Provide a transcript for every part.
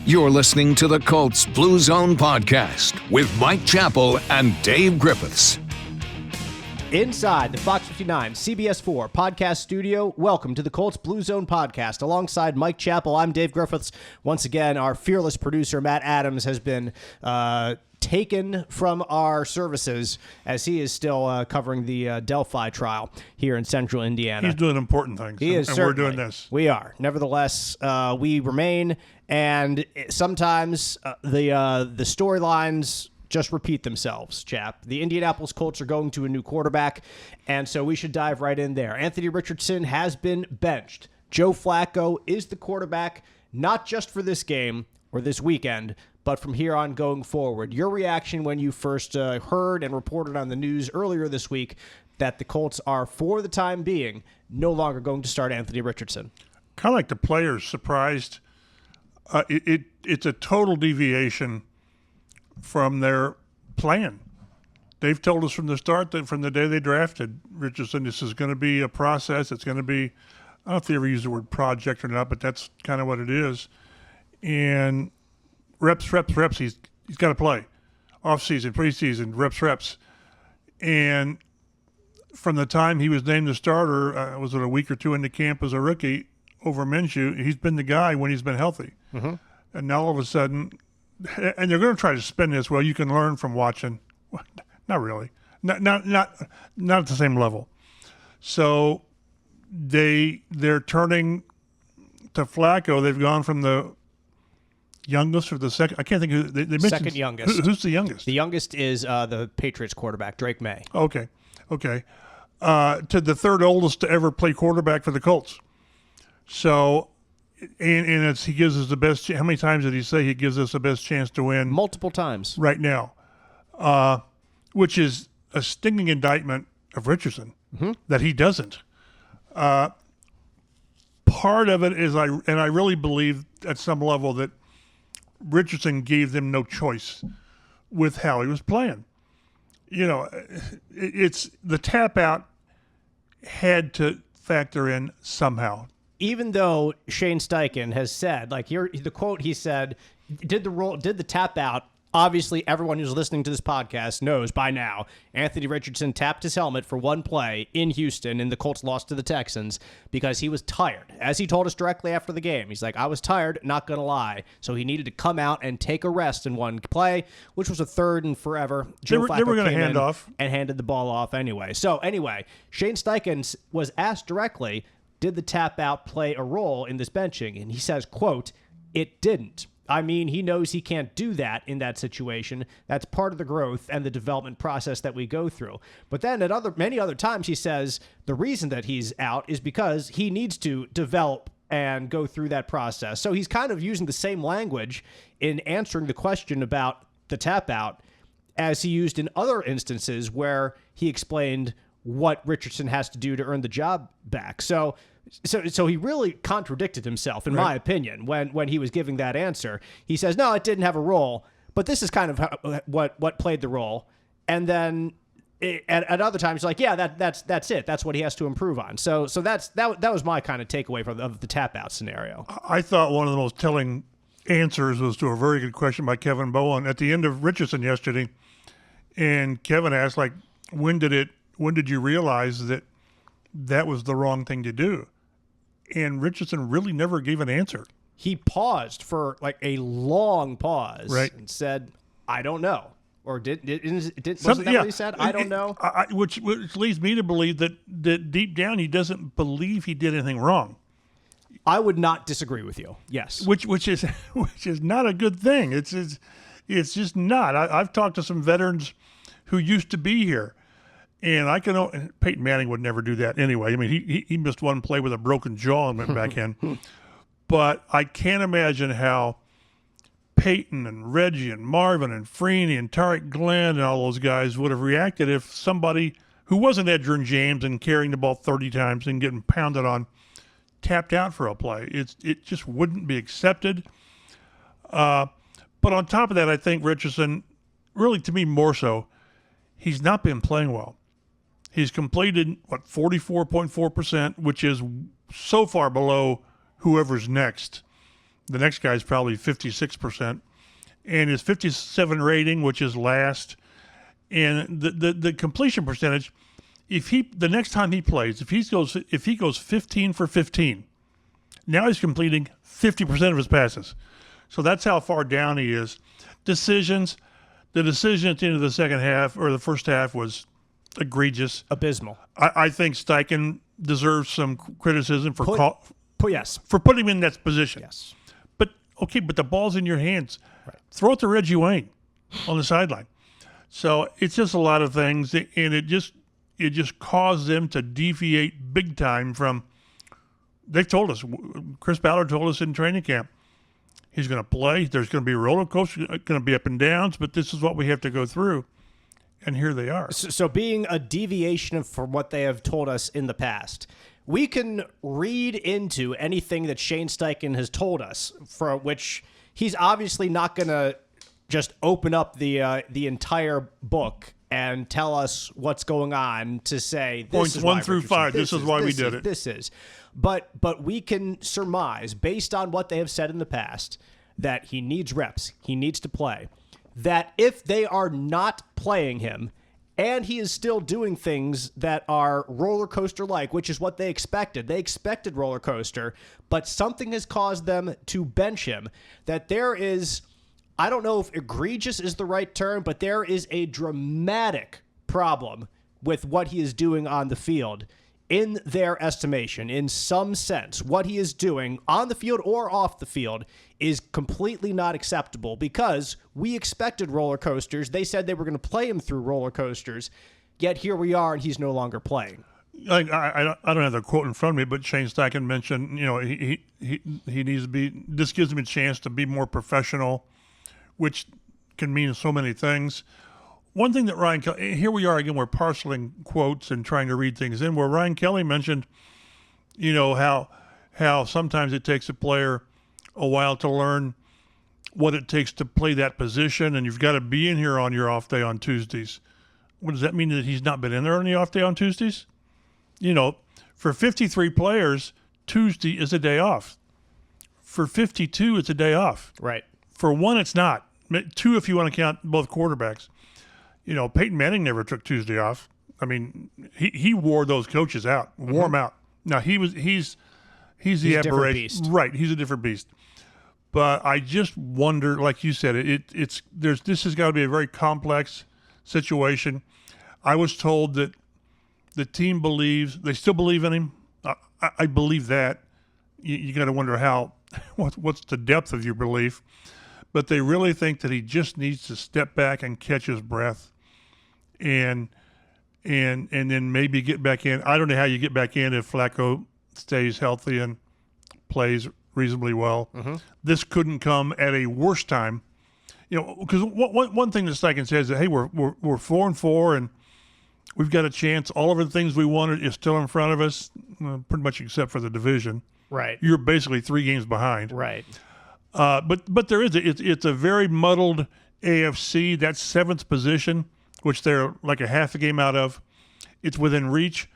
You're listening to the Colts Blue Zone Podcast with Mike Chappell and Dave Griffiths. Inside the Fox 59 CBS 4 podcast studio, welcome to the Colts Blue Zone Podcast. Alongside Mike Chappell, I'm Dave Griffiths. Once again, our fearless producer, Matt Adams, has been taken from our services as he is still covering the Delphi trial here in central Indiana. He's doing important things. He is, and certainly. We're doing this. We are. Nevertheless, we remain, and sometimes the storylines just repeat themselves, chap. The Indianapolis Colts are going to a new quarterback, and so we should dive right in there. Anthony Richardson has been benched. Joe Flacco is the quarterback, not just for this game or this weekend, but from here on going forward. Your reaction when you first heard and reported on the news earlier this week that the Colts are, for the time being, no longer going to start Anthony Richardson? Kind of like the players surprised. It's a total deviation from their plan. They've told us from the start that from the day they drafted Richardson, this is going to be a process. It's going to be, I don't know if they ever use the word project or not, but that's kind of what it is. And reps. He's got to play. Off-season, preseason, reps. And from the time he was named the starter, was it a week or two into camp as a rookie over Minshew, he's been the guy when he's been healthy. Mm-hmm. And now all of a sudden, and they're going to try to spin this. Well, you can learn from watching. Not really. Not at the same level. So they're turning to Flacco. They've gone from the youngest or the second. I can't think who they mentioned. Second youngest. Who's the youngest? The youngest is the Patriots quarterback, Drake May. Okay. To the third oldest to ever play quarterback for the Colts. So. And he gives us the best. How many times did he say he gives us the best chance to win? Multiple times. Right now, which is a stinging indictment of Richardson that he doesn't. Part of it is I really believe at some level that Richardson gave them no choice with how he was playing. You know, it's the tap out had to factor in somehow. Even though Shane Steichen has said, like here, the quote he said, did the tap out. Obviously, everyone who's listening to this podcast knows by now, Anthony Richardson tapped his helmet for one play in Houston, and the Colts lost to the Texans because he was tired. As he told us directly after the game, he's like, I was tired, not going to lie. So he needed to come out and take a rest in one play, which was a third and forever. They were going to hand off. And handed the ball off anyway. So anyway, Shane Steichen was asked directly, did the tap out play a role in this benching? And he says, quote, it didn't. I mean, he knows he can't do that in that situation. That's part of the growth and the development process that we go through. But then at many other times, he says the reason that he's out is because he needs to develop and go through that process. So he's kind of using the same language in answering the question about the tap out as he used in other instances where he explained what Richardson has to do to earn the job back. So he really contradicted himself, in my opinion, when he was giving that answer. He says, no, it didn't have a role, but this is kind of what played the role. And then at other times, like, yeah, that's it. That's what he has to improve on. So that was my kind of takeaway of the tap out scenario. I thought one of the most telling answers was to a very good question by Kevin Bowen at the end of Richardson yesterday. And Kevin asked, like, when did you realize that was the wrong thing to do? And Richardson really never gave an answer. He paused for like a long pause, right, and said, I don't know. Or wasn't that what he said? I don't know. Which leads me to believe that deep down he doesn't believe he did anything wrong. I would not disagree with you. Yes. Which is not a good thing. It's just not. I've talked to some veterans who used to be here. And Peyton Manning would never do that anyway. I mean, he missed one play with a broken jaw and went back in. But I can't imagine how Peyton and Reggie and Marvin and Freeney and Tariq Glenn and all those guys would have reacted if somebody who wasn't Edgerrin James and carrying the ball 30 times and getting pounded on tapped out for a play. It just wouldn't be accepted. But on top of that, I think Richardson, really to me more so, he's not been playing well. He's completed, 44.4%, which is so far below whoever's next The next guy's probably 56%. And his 57 rating, which is last, and the completion percentage, the next time he plays, if he goes 15 for 15, now he's completing 50% of his passes. So that's how far down he is. Decisions, the decision at the end of the second half or the first half was egregious. Abysmal. I think Steichen deserves some criticism for putting him in that position. Yes. But the ball's in your hands. Right. Throw it to Reggie Wayne on the sideline. So it's just a lot of things, and it just caused them to deviate big time from. They told us, Chris Ballard told us in training camp, he's going to play. There's going to be a roller coaster, going to be up and downs, but this is what we have to go through. And here they are. So being a deviation from what they have told us in the past, we can read into anything that Shane Steichen has told us, for which he's obviously not going to just open up the entire book and tell us what's going on to say this points is 1 why through Richardson, 5. This is why we did it. This is, but we can surmise based on what they have said in the past that he needs reps, he needs to play. That if they are not playing him and he is still doing things that are roller coaster like, which is what they expected. They expected roller coaster, but something has caused them to bench him. That there is, I don't know if egregious is the right term, but there is a dramatic problem with what he is doing on the field. In their estimation, in some sense, what he is doing on the field or off the field is completely not acceptable because we expected roller coasters. They said they were going to play him through roller coasters, yet here we are and he's no longer playing. I don't have the quote in front of me, but Shane Steichen mentioned, he needs to be, this gives him a chance to be more professional, which can mean so many things. One thing that Ryan Kelly, here we are again, we're parceling quotes and trying to read things in, where Ryan Kelly mentioned, how sometimes it takes a player a while to learn what it takes to play that position, and you've got to be in here on your off day on Tuesdays. What does that mean, that he's not been in there on the off day on Tuesdays? For 53 players, Tuesday is a day off. For 52, it's a day off. Right. For one, it's not. 2 if you want to count both quarterbacks. Peyton Manning never took Tuesday off. I mean, he wore those coaches out, wore them out. Now he's the aberration, right? He's a different beast. But I just wonder, like you said, this has got to be a very complex situation. I was told that the team they still believe in him. I believe that. You got to wonder what's the depth of your belief. But they really think that he just needs to step back and catch his breath, and then maybe get back in. I don't know how you get back in if Flacco stays healthy and plays reasonably well. Mm-hmm. This couldn't come at a worse time, because one thing that Steichen says is that, hey, we're 4-4 and we've got a chance. All of the things we wanted is still in front of us, pretty much except for the division. Right. You're basically 3 games behind. Right. But there is it's a very muddled AFC. That 7th position, which they're like a half a game out of, it's within reach.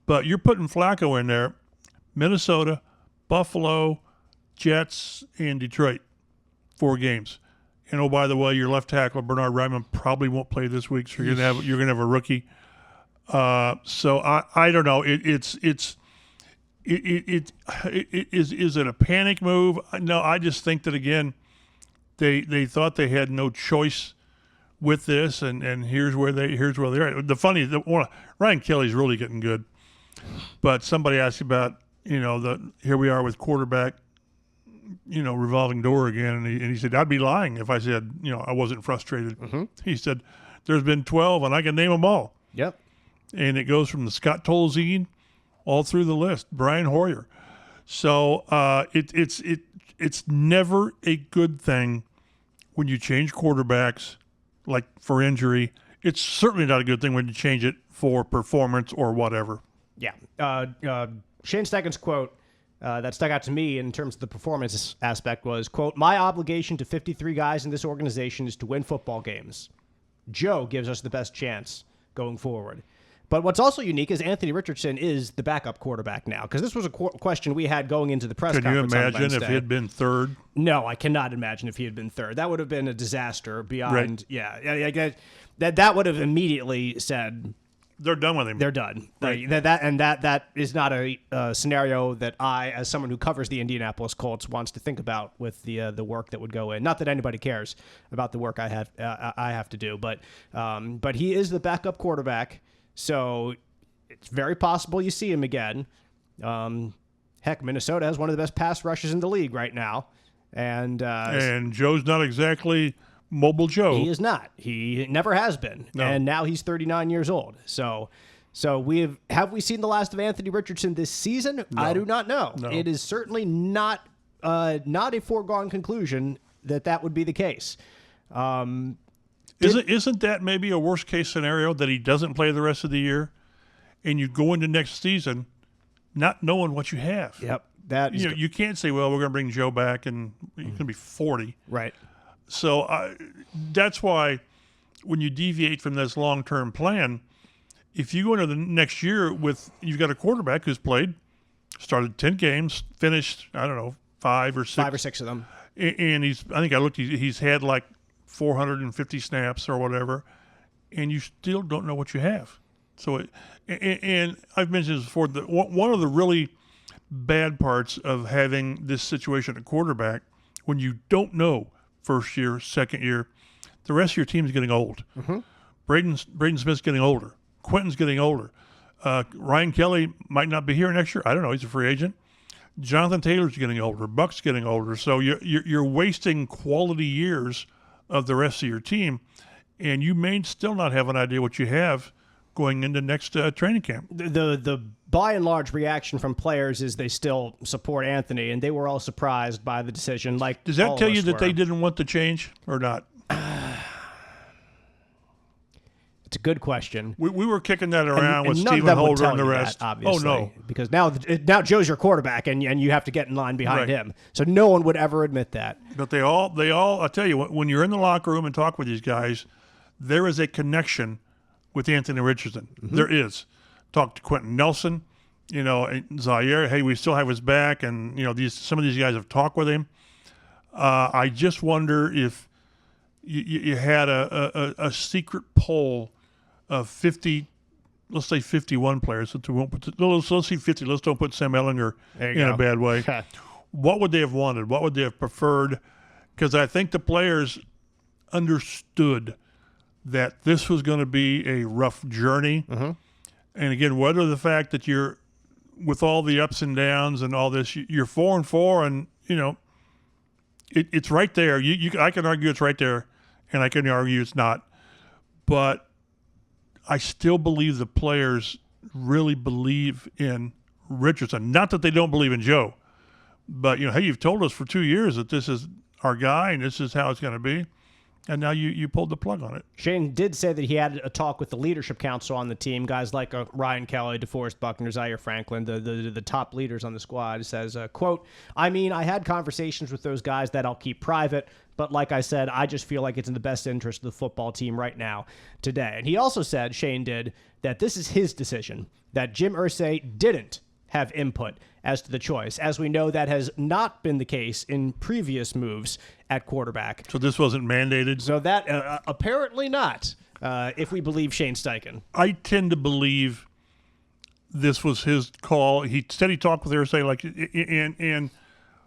But you're putting Flacco in there, Minnesota, Buffalo, Jets, and Detroit, 4 games. And oh, by the way, your left tackle Bernard Reitman probably won't play this week, so you're gonna have a rookie. So I don't know. Is it a panic move? No, I just think that, again, they thought they had no choice with this, and here's where they are. Ryan Kelly's really getting good, but somebody asked about here we are with quarterback, revolving door again, and he said, I'd be lying if I said I wasn't frustrated. Mm-hmm. He said, there's been 12 and I can name them all. Yep. And it goes from the Scott Tolzien all through the list, Brian Hoyer. So it's never a good thing when you change quarterbacks, like for injury. It's certainly not a good thing when you change it for performance or whatever. Yeah. Shane Steichen's quote that stuck out to me in terms of the performance aspect was, quote, "My obligation to 53 guys in this organization is to win football games. Joe gives us the best chance going forward." But what's also unique is Anthony Richardson is the backup quarterback now, because this was a question we had going into the press conference. Can you imagine if he had been third? No, I cannot imagine if he had been third. That would have been a disaster beyond. Right. That would have immediately said they're done with him. They're done. Right. That is not a scenario that I, as someone who covers the Indianapolis Colts, wants to think about with the work that would go in. Not that anybody cares about the work I have to do, but he is the backup quarterback. So it's very possible you see him again. Heck, Minnesota has one of the best pass rushes in the league right now. And Joe's not exactly mobile Joe. He is not. He never has been. No. And now he's 39 years old. So have we seen the last of Anthony Richardson this season? No. I do not know. No. It is certainly not a foregone conclusion that would be the case. Isn't that maybe a worst case scenario that he doesn't play the rest of the year, and you go into next season not knowing what you have? Yep. You can't say, well, we're going to bring Joe back and he's going to be 40. Right. So that's why when you deviate from this long-term plan, if you go into the next year you've got a quarterback who's started 10 games, finished, I don't know, 5 or 6 of them. And he's had like 450 snaps or whatever, and you still don't know what you have. So, and I've mentioned this before, one of the really bad parts of having this situation at quarterback, when you don't know first year, second year, the rest of your team is getting old. Mm-hmm. Braden Smith's getting older. Quentin's getting older. Ryan Kelly might not be here next year. I don't know. He's a free agent. Jonathan Taylor's getting older. Buck's getting older. So you're wasting quality years of the rest of your team, and you may still not have an idea what you have going into next training camp. The by and large reaction from players is they still support Anthony, and they were all surprised by the decision. Like, does that tell you that they didn't want the change or not? It's a good question. We were kicking that around with Stephen Holder and the rest. Obviously, oh no, because now Joe's your quarterback, and you have to get in line behind him. So no one would ever admit that. But they all. I tell you, when you're in the locker room and talk with these guys, there is a connection with Anthony Richardson. Mm-hmm. There is. Talk to Quentin Nelson, Zaire. Hey, we still have his back, and some of these guys have talked with him. I just wonder if you had a secret poll of 50, let's say 51 players. So let's see 50. Let's don't put Sam Ellinger in a bad way. What would they have wanted? What would they have preferred? Because I think the players understood that this was going to be a rough journey. Mm-hmm. And again, whether the fact that you're, with all the ups and downs and all this, you're 4-4, and it's right there. I can argue it's right there, and I can argue it's not. But I still believe the players really believe in Richardson. Not that they don't believe in Joe, but hey, you've told us for 2 years that this is our guy and this is how it's going to be, and now you pulled the plug on it. Shane did say that he had a talk with the leadership council on the team, guys like Ryan Kelly, DeForest Buckner, Zaire Franklin, the top leaders on the squad. Says, quote, I had conversations with those guys that I'll keep private, but like I said, I just feel like it's in the best interest of the football team right now, today. And he also said, Shane did, that this is his decision, that Jim Irsay didn't have input as to the choice. As we know, that has not been the case in previous moves at quarterback. So this wasn't mandated? So that, apparently not, if we believe Shane Steichen. I tend to believe this was his call. He said he talked with Irsay, and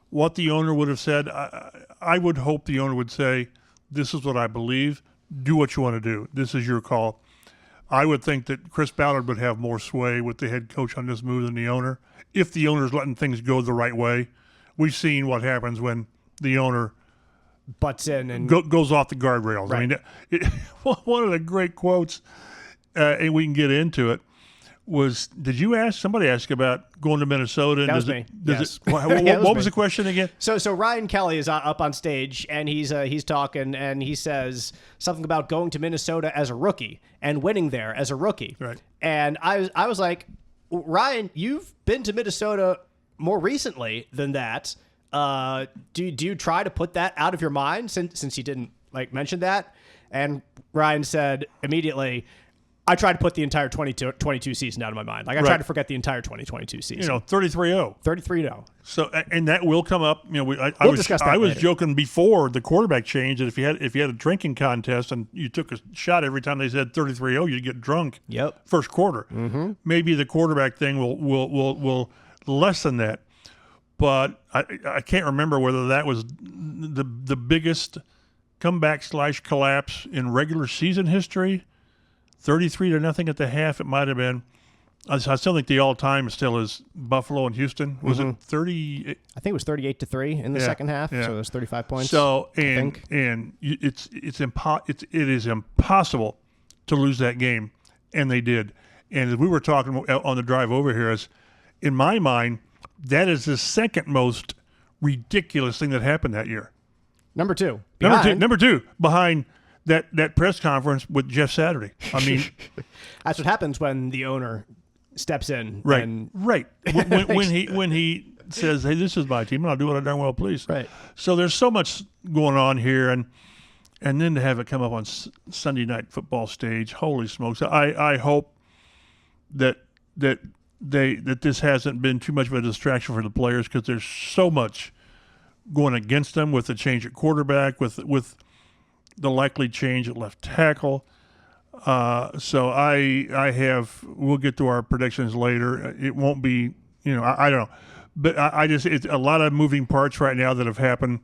what the owner would have said, I would hope the owner would say, this is what I believe. Do what you want to do. This is your call. I would think that Chris Ballard would have more sway with the head coach on this move than the owner, if the owner's letting things go the right way. We've seen what happens when the owner butts in and goes off the guardrails. Right. One of the great quotes, and we can get into it, was, somebody ask about going to Minnesota? That was me. Yes. What was the question again? So Ryan Kelly is up on stage, and he's talking, and he says something about going to Minnesota as a rookie and winning there as a rookie. Right. And I was like, Ryan, you've been to Minnesota more recently than that. Do you try to put that out of your mind since you didn't mention that? And Ryan said immediately, I tried to put the entire 22 season out of my mind. Like I tried to forget the entire 2022 season. 33-0. 33-0. So, and that will come up. We'll discuss that I was later. joking before the quarterback change that if you had a drinking contest and you took a shot every time they said 33-0, you'd get drunk. Yep. First quarter. Mm-hmm. Maybe the quarterback thing will lessen that. But I can't remember whether that was the biggest comeback / collapse in regular season history. 33-0 at the half, it might have been. I still think the all-time still is Buffalo and Houston. Was it 30? I think it was 38-3 in the second half, so it was 35 points. So it is impossible to lose that game, and they did. And as we were talking on the drive over here, in my mind, that is the second most ridiculous thing that happened that year. Number two, behind that press conference with Jeff Saturday. I mean, that's what happens when the owner steps in. Right. And When he says, "Hey, this is my team, and I'll do what I darn well please." Right. So there's so much going on here, and then to have it come up on Sunday Night Football stage, holy smokes! I hope that this hasn't been too much of a distraction for the players, because there's so much going against them with the change at quarterback, with the likely change at left tackle. So we'll get to our predictions later. It won't be, I don't know. But it's a lot of moving parts right now that have happened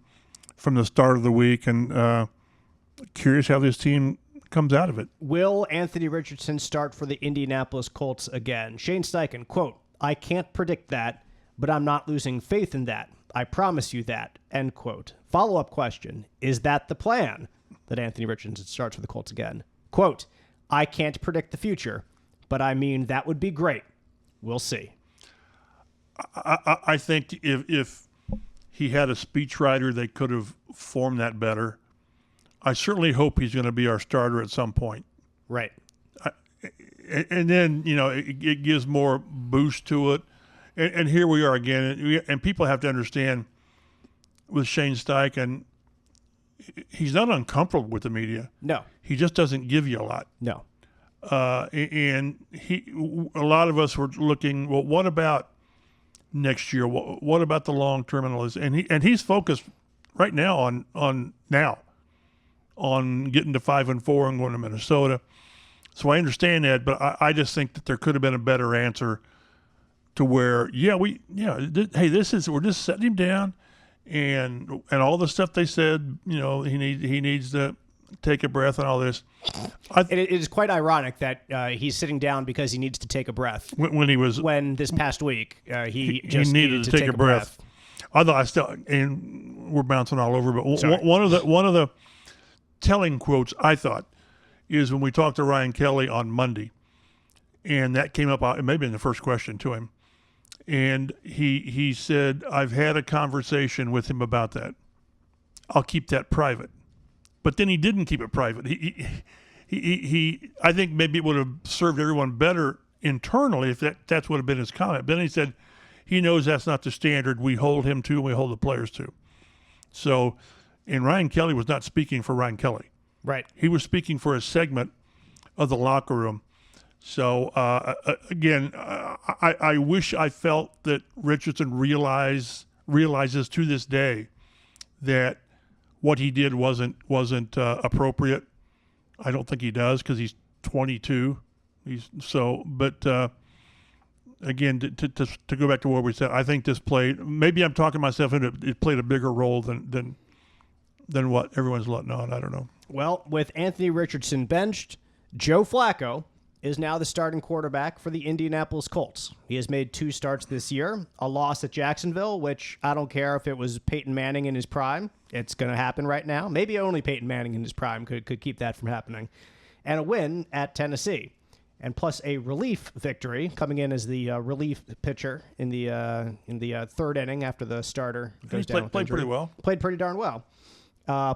from the start of the week, and curious how this team comes out of it. Will Anthony Richardson start for the Indianapolis Colts again? Shane Steichen, quote, "I can't predict that, but I'm not losing faith in that. I promise you that," end quote. Follow-up question, is that the plan, that Anthony Richardson starts for the Colts again? Quote, "I can't predict the future, but I mean, that would be great. We'll see." I think if he had a speechwriter, they could have formed that better. I certainly hope he's going to be our starter at some point. Right. And then, it gives more boost to it. And here we are again. And people have to understand, with Shane Steichen, he's not uncomfortable with the media. No. He just doesn't give you a lot. No. And a lot of us were looking, well, what about next year? What about the long term and all this? And he's focused right now on getting to 5-4 and going to Minnesota. So I understand that, but I just think that there could have been a better answer to where, we're just setting him down, and all the stuff they said, he needs to take a breath and all this. It is quite ironic that he's sitting down because he needs to take a breath. When this past week he needed to take a breath. And we're bouncing all over, but one of the telling quotes I thought is when we talked to Ryan Kelly on Monday, and that came up maybe in the first question to him, and he said, "I've had a conversation with him about that. I'll keep that private." But then he didn't keep it private. He I think maybe it would have served everyone better internally if that's what had been his comment. But then he said he knows that's not the standard we hold him to and we hold the players to. So, and Ryan Kelly was not speaking for Ryan Kelly. Right. He was speaking for a segment of the locker room. So, again, I wish I felt that Richardson realizes to this day that what he did wasn't appropriate. I don't think he does, because he's 22. Again, to go back to what we said, I think this played. Maybe I'm talking myself into it. Played a bigger role than what everyone's letting on. I don't know. Well, with Anthony Richardson benched, Joe Flacco is now the starting quarterback for the Indianapolis Colts. He has made 2 starts this year, a loss at Jacksonville, which I don't care if it was Peyton Manning in his prime. It's going to happen right now. Maybe only Peyton Manning in his prime could keep that from happening. And a win at Tennessee. And plus a relief victory, coming in as the relief pitcher in the third inning after the starter goes down. Played pretty well. Played pretty darn well.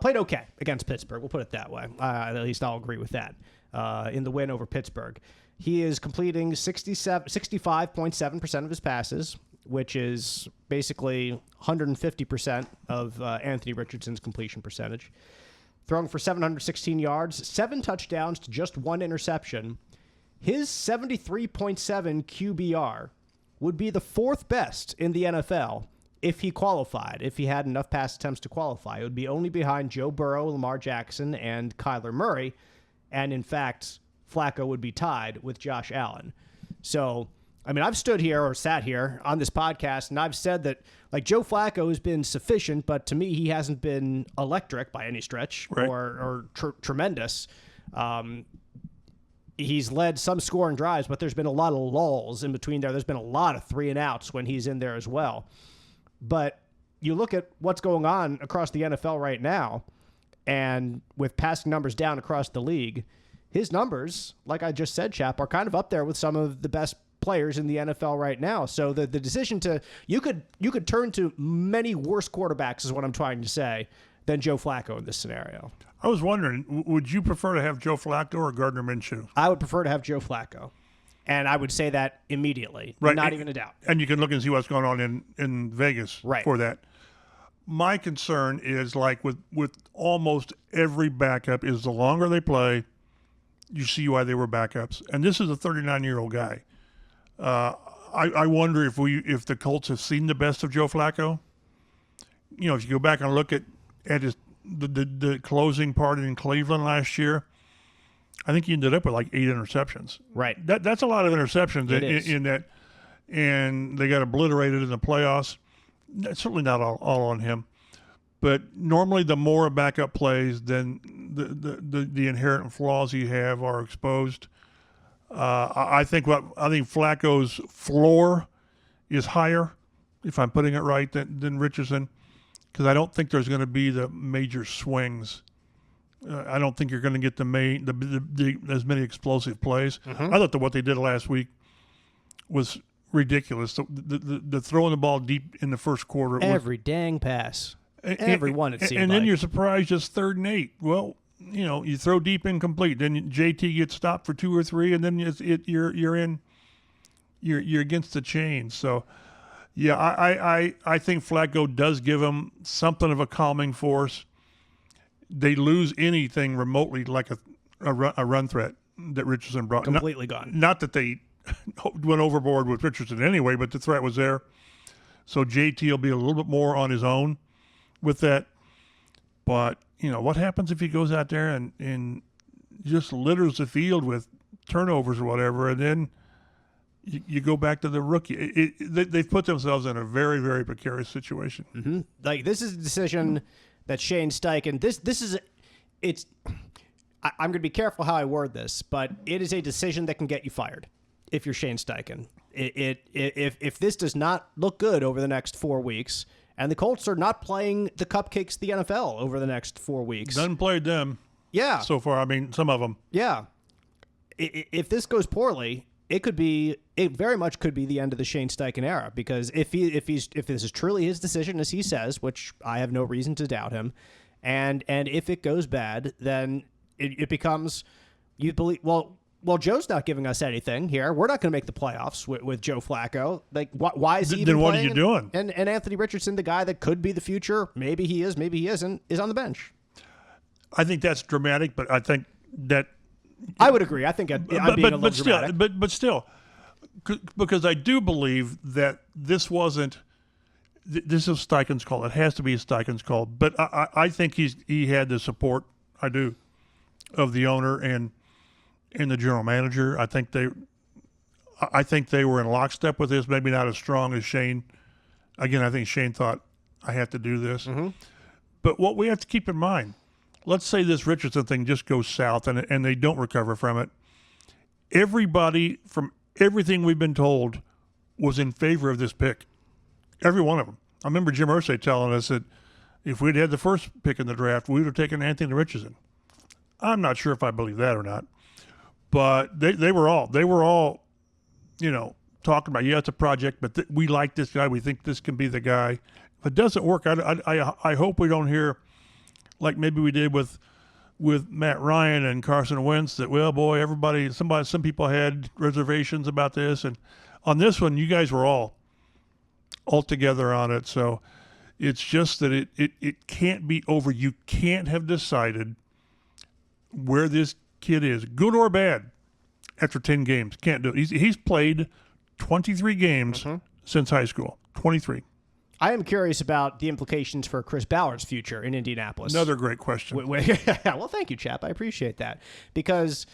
Played okay against Pittsburgh. We'll put it that way. At least I'll agree with that. In the win over Pittsburgh, he is completing 65.7% of his passes, which is basically 150% of Anthony Richardson's completion percentage. Throwing for 716 yards, 7 touchdowns to just 1 interception. his 73.7 QBR would be the 4th best in the NFL if he qualified, if he had enough pass attempts to qualify. It would be only behind Joe Burrow, Lamar Jackson, and Kyler Murray. And in fact, Flacco would be tied with Josh Allen. So, I mean, I've stood here or sat here on this podcast, and I've said that, like, Joe Flacco has been sufficient, but to me, he hasn't been electric by any stretch, right, or tremendous. He's led some scoring drives, but there's been a lot of lulls in between there. There's been a lot of 3-and-outs when he's in there as well. But you look at what's going on across the NFL right now, and with passing numbers down across the league, his numbers, like I just said, Chap, are kind of up there with some of the best players in the NFL right now. So the decision to you could turn to many worse quarterbacks is what I'm trying to say than Joe Flacco in this scenario. I was wondering, would you prefer to have Joe Flacco or Gardner Minshew? I would prefer to have Joe Flacco. And I would say that immediately, right, not even a doubt. And you can look and see what's going on in Vegas right. for that. My concern is, like with almost every backup, is the longer they play, you see why they were backups. And this is a 39-year-old guy. I wonder if the Colts have seen the best of Joe Flacco. You know, if you go back and look at the closing part in Cleveland last year, I think he ended up with like 8 interceptions. Right. That's a lot of interceptions in that, and they got obliterated in the playoffs. That's certainly not all on him, but normally the more a backup plays, then the inherent flaws you have are exposed. I think Flacco's floor is higher, if I'm putting it right, than Richardson, because I don't think there's going to be the major swings. I don't think you're going to get as many explosive plays. Mm-hmm. I thought what they did last week was ridiculous. The throwing the ball deep in the first quarter. Every dang pass. Every one, it seemed and like. then you're surprised just 3rd and 8. Well, you know, you throw deep incomplete. Then JT gets stopped for 2 or 3, and then you're against the chain. So, yeah, I think Flacco does give them something of a calming force. They lose anything remotely like a run threat that Richardson brought. Completely gone. Not that they went overboard with Richardson anyway, but the threat was there. So JT will be a little bit more on his own with that. But, you know, what happens if he goes out there and just litters the field with turnovers or whatever, and then you go back to the rookie? They've put themselves in a very, very precarious situation. Mm-hmm. Like, this is a decision that Shane Steichen, I'm going to be careful how I word this, but it is a decision that can get you fired if you're Shane Steichen. If this does not look good over the next 4 weeks, and the Colts are not playing the cupcakes of the NFL over the next 4 weeks. None played them. Yeah. So far, I mean, some of them. Yeah. If this goes poorly, it very much could be the end of the Shane Steichen era, because if this is truly his decision, as he says, which I have no reason to doubt him, and if it goes bad, then it becomes, you believe, well, Joe's not giving us anything here. We're not going to make the playoffs with Joe Flacco. Like, why is he even then what playing? are you doing? And Anthony Richardson, the guy that could be the future, maybe he is, maybe he isn't, is on the bench. I think that's dramatic, but I think that I would agree. I think I'm being a little dramatic. But still, because I do believe that this wasn't. This is Steichen's call. It has to be Steichen's call. But I think he had the support. I do, of the owner and the general manager. I think they were in lockstep with this. Maybe not as strong as Shane. Again, I think Shane thought, I have to do this. Mm-hmm. But what we have to keep in mind, let's say this Richardson thing just goes south and they don't recover from it. Everybody, from everything we've been told, was in favor of this pick. Every one of them. I remember Jim Irsay telling us that if we'd had the first pick in the draft, we would have taken Anthony Richardson. I'm not sure if I believe that or not. But they were all, you know, talking about, yeah, it's a project, but we like this guy. We think this can be the guy. If it doesn't work, I hope we don't hear, like maybe we did with Matt Ryan and Carson Wentz, that, well, boy, some people had reservations about this. And on this one, you guys were all together on it. So it's just that it can't be over. You can't have decided where this kid is, good or bad, after 10 games. Can't do it. He's played 23 games since high school. 23. I am curious about the implications for Chris Ballard's future in Indianapolis. Another great question. Well, thank you, Chap. I appreciate that. Because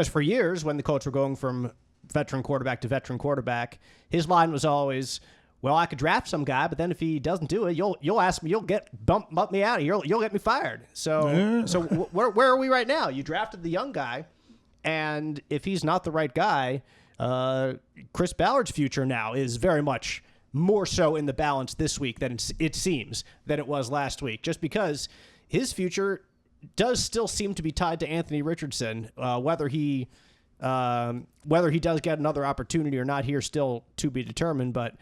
for years, when the Colts were going from veteran quarterback to veteran quarterback, his line was always, well, I could draft some guy, but then if he doesn't do it, you'll ask me, you'll bump me out, you'll get me fired. So where are we right now? You drafted the young guy, and if he's not the right guy, Chris Ballard's future now is very much more so in the balance this week than it seems that it was last week, just because his future does still seem to be tied to Anthony Richardson. Whether he does get another opportunity or not here, still to be determined. But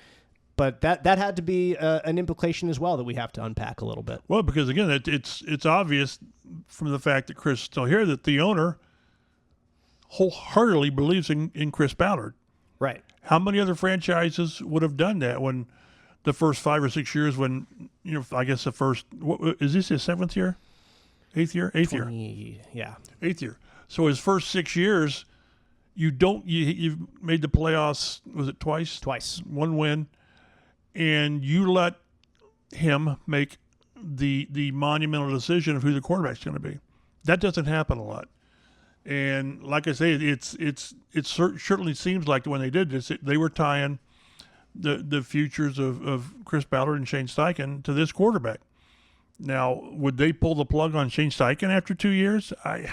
that had to be an implication as well that we have to unpack a little bit. Well, because again, it's obvious from the fact that Chris is still here that the owner wholeheartedly believes in Chris Ballard. Right. How many other franchises would have done that when the first 5 or 6 years when, I guess the first, is this his 7th year? 8th year? 8th year. Yeah. 8th year. So his first 6 years, you've made the playoffs, was it twice? Twice. 1 win. And you let him make the monumental decision of who the quarterback's going to be. That doesn't happen a lot. And like I say, it certainly seems like when they did this, they were tying the futures of Chris Ballard and Shane Steichen to this quarterback. Now, would they pull the plug on Shane Steichen after 2 years? I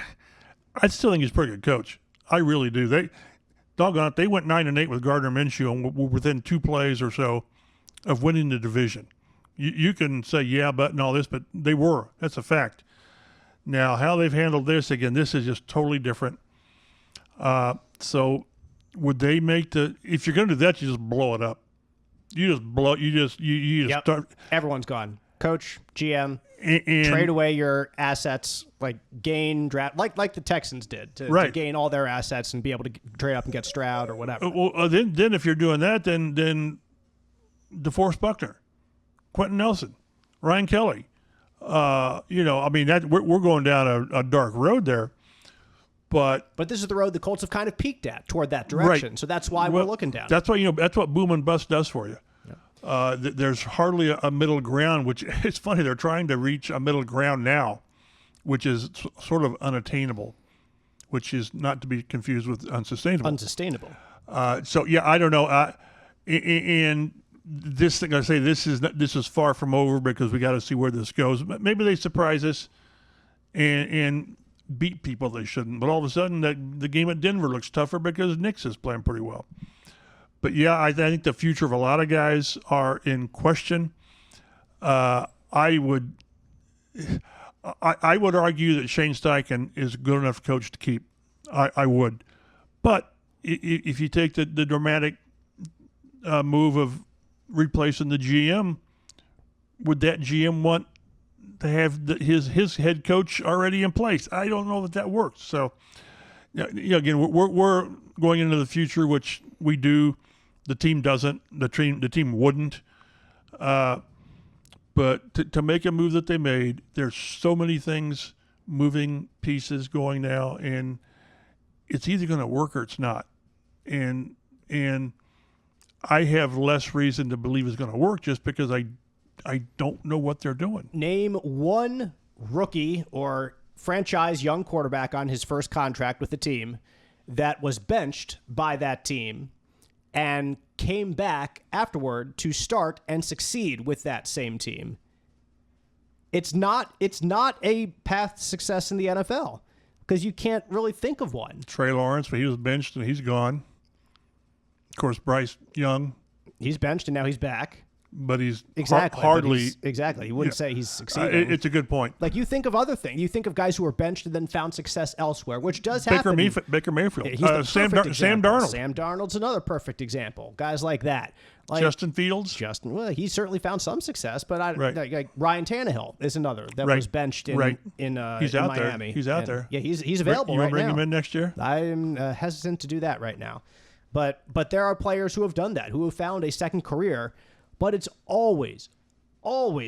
still think he's a pretty good coach. I really do. They went 9-8 with Gardner Minshew and were within 2 plays or so of winning the division. You can say, yeah, but and all this, but they were. That's a fact. Now, how they've handled this, again, this is just totally different. So would they make if you're going to do that, you just blow it up. You just start. Everyone's gone. Coach, GM, and trade away your assets, like gain draft, like the Texans did to gain all their assets and be able to trade up and get Stroud or whatever. Well, then if you're doing that, then DeForest Buckner, Quentin Nelson, Ryan Kelly. We're going down a dark road there. But this is the road the Colts have kind of peaked at toward that direction. Right. So that's why we're looking down. That's why that's what boom and bust does for you. Yeah. There's hardly a middle ground, which it's funny. They're trying to reach a middle ground now, which is sort of unattainable, which is not to be confused with unsustainable. Unsustainable. I don't know. And this thing I say this is far from over because we got to see where this goes. But maybe they surprise us and beat people they shouldn't. But all of a sudden, the game at Denver looks tougher because Knicks is playing pretty well. But yeah, I think the future of a lot of guys are in question. I would argue that Shane Steichen is a good enough coach to keep. I would, but if you take the dramatic move of replacing the GM, would that GM want to have his head coach already in place? I don't know that works. So, again, we're going into the future, which we do. The team doesn't. The team wouldn't. But to make a move that they made, there's so many things, moving pieces going now, and it's either going to work or it's not. And I have less reason to believe it's going to work just because I don't know what they're doing. Name one rookie or franchise young quarterback on his first contract with the team that was benched by that team and came back afterward to start and succeed with that same team. It's not a path to success in the NFL because you can't really think of one. Trey Lawrence, but he was benched and he's gone. Of course, Bryce Young. He's benched and now he's back. But he's hardly exactly. You wouldn't say he's succeeding. It's a good point. Like you think of other things. You think of guys who were benched and then found success elsewhere, which does happen. Baker Mayfield. Sam Darnold. Sam Darnold's another perfect example. Guys like that. Like Justin Fields. Well, he certainly found some success, but like Ryan Tannehill is another that was benched in Miami. He's out there. Yeah, he's available right now. You want to bring him in next year? I'm hesitant to do that right now. But there are players who have done that, who have found a second career. But it's always